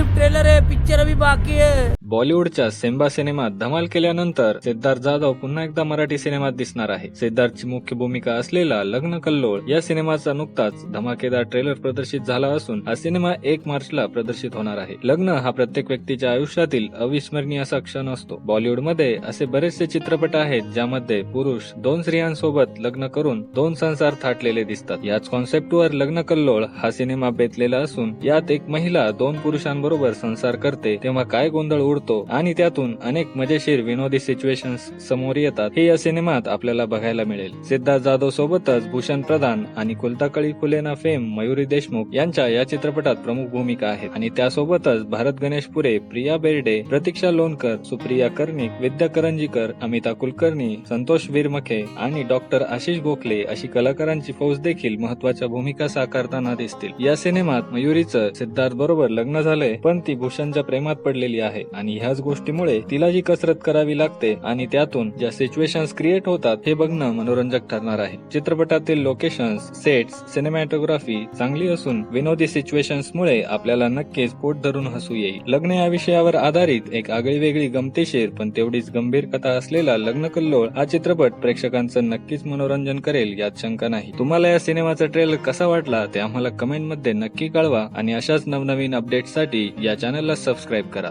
सिर्फ ट्रेलर है, पिक्चर अभी बाकी है। बॉलिवूडच्या सेंबा सिनेमात धमाल केल्यानंतर सिद्धार्थ जाधव पुन्हा एकदा मराठी सिनेमात दिसणार आहे। सिद्धार्थची मुख्य भूमिका असलेला लग्न कल्लोळ या सिनेमाचा नुकताच धमाकेदार ट्रेलर प्रदर्शित झाला असून हा सिनेमा 1 मार्चला प्रदर्शित होणार आहे। लग्न हा प्रत्येक व्यक्तीच्या आयुष्यातील अविस्मरणीय असा क्षण असतो। बॉलिवूडमध्ये असे बरेचसे चित्रपट आहेत ज्यामध्ये पुरुष 2 स्त्रियांसोबत लग्न करून 2 संसार थाटलेले दिसतात। याच कॉन्सेप्टवर लग्न कल्लोळ हा सिनेमा बेतलेला असून यात एक महिला 2 पुरुषांबरोबर संसार करते तेव्हा काय गोंधळ उडतो आणि त्यातून अनेक मजेशीर विनोदी सिच्युएशन्स समोर येतात हे या सिनेमात आपल्याला बघायला मिळेल। सिद्धार्थ जाधव सोबतच भूषण प्रधान आणि कुलताकळी फुलेना फेम मयुरी देशमुख यांच्या या चित्रपटात प्रमुख भूमिका आहेत आणि त्यासोबतच भारत गणेश पुरे, प्रिया बेर्डे, प्रतीक्षा लोणकर, सुप्रिया कर्णिक, विद्या करंजीकर, अमिता कुलकर्णी, संतोष वीरमखे आणि डॉक्टर आशिष गोखले अशी कलाकारांची फौज देखील महत्वाच्या भूमिका साकारताना दिसतील। या सिनेमात मयुरीचं सिद्धार्थ बरोबर लग्न झालंय पण ती भूषणच्या प्रेमात पडलेली आहे आणि ह्याच गोष्टीमुळे तिला जी कसरत करावी लागते आणि त्यातून ज्या सिच्युएशन्स क्रिएट होतात हे बघणं मनोरंजक ठरणार आहे। चित्रपटातील लोकेशन्स, सेट्स, सिनेमॅटोग्राफी चांगली असून विनोदी सिच्युएशन्स मुळे आपल्याला नक्कीच पोट धरून हसू येईल। लग्न या विषयावर आधारित एक आगळीवेगळी गमतीशीर पण तेवढीच गंभीर कथा असलेला लग्न कल्लोळ हा चित्रपट प्रेक्षकांचं नक्कीच मनोरंजन करेल यात शंका नाही। तुम्हाला या सिनेमाचा ट्रेलर कसा वाटला ते आम्हाला कमेंट मध्ये नक्की कळवा आणि अशाच नवनवीन अपडेट्ससाठी या चॅनलला सबस्क्राईब करा।